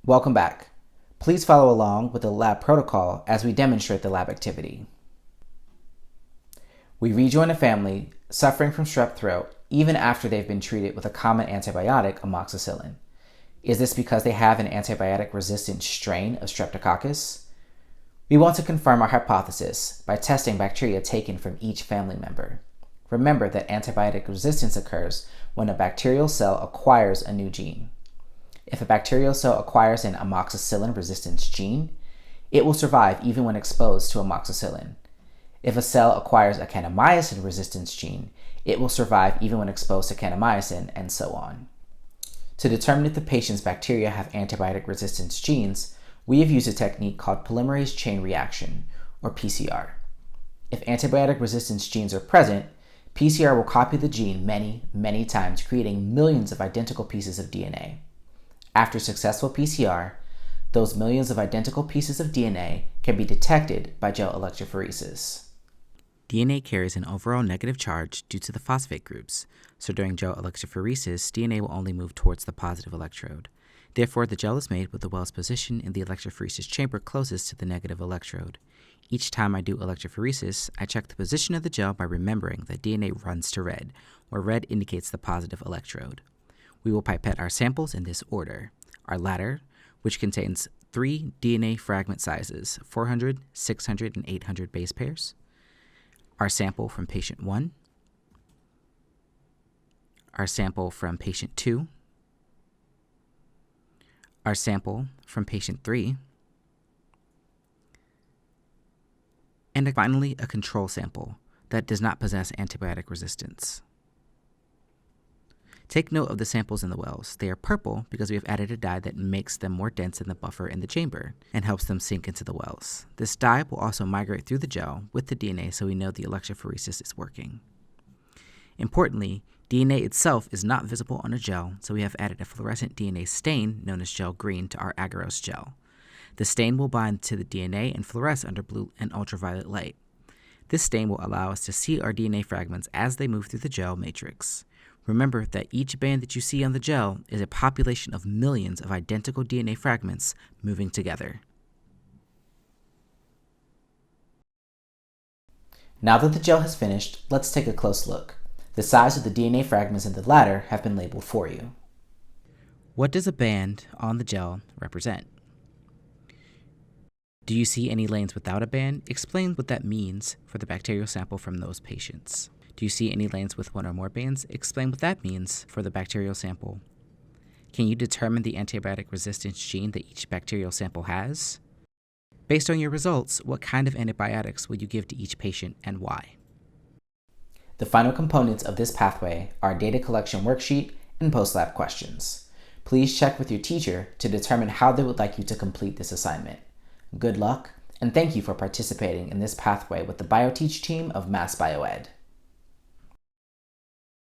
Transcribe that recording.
Welcome back. Please follow along with the lab protocol as we demonstrate the lab activity. We rejoin a family suffering from strep throat even after they've been treated with a common antibiotic, amoxicillin. Is this because they have an antibiotic-resistant strain of Streptococcus? We want to confirm our hypothesis by testing bacteria taken from each family member. Remember that antibiotic resistance occurs when a bacterial cell acquires a new gene. If a bacterial cell acquires an amoxicillin resistance gene, it will survive even when exposed to amoxicillin. If a cell acquires a kanamycin resistance gene, it will survive even when exposed to kanamycin, and so on. To determine if the patient's bacteria have antibiotic resistance genes, we have used a technique called polymerase chain reaction, or PCR. If antibiotic resistance genes are present, PCR will copy the gene many times, creating millions of identical pieces of DNA. After successful PCR, those millions of identical pieces of DNA can be detected by gel electrophoresis. DNA carries an overall negative charge due to the phosphate groups, so during gel electrophoresis, DNA will only move towards the positive electrode. Therefore, the gel is made with the well's position in the electrophoresis chamber closest to the negative electrode. Each time I do electrophoresis, I check the position of the gel by remembering that DNA runs to red, where red indicates the positive electrode. We will pipette our samples in this order. Our ladder, which contains 3 DNA fragment sizes, 400, 600, and 800 base pairs. Our sample from patient 1. Our sample from patient 2. Our sample from patient 3. And finally, a control sample that does not possess antibiotic resistance. Take note of the samples in the wells. They are purple because we have added a dye that makes them more dense in the buffer in the chamber and helps them sink into the wells. This dye will also migrate through the gel with the DNA so we know the electrophoresis is working. Importantly, DNA itself is not visible on a gel, so we have added a fluorescent DNA stain known as gel green to our agarose gel. The stain will bind to the DNA and fluoresce under blue and ultraviolet light. This stain will allow us to see our DNA fragments as they move through the gel matrix. Remember that each band that you see on the gel is a population of millions of identical DNA fragments moving together. Now that the gel has finished, let's take a close look. The size of the DNA fragments in the ladder have been labeled for you. What does a band on the gel represent? Do you see any lanes without a band? Explain what that means for the bacterial sample from those patients. Do you see any lanes with 1 or more bands? Explain what that means for the bacterial sample. Can you determine the antibiotic resistance gene that each bacterial sample has? Based on your results, what kind of antibiotics will you give to each patient and why? The final components of this pathway are a data collection worksheet and post-lab questions. Please check with your teacher to determine how they would like you to complete this assignment. Good luck, and thank you for participating in this pathway with the BioTeach team of MassBioEd.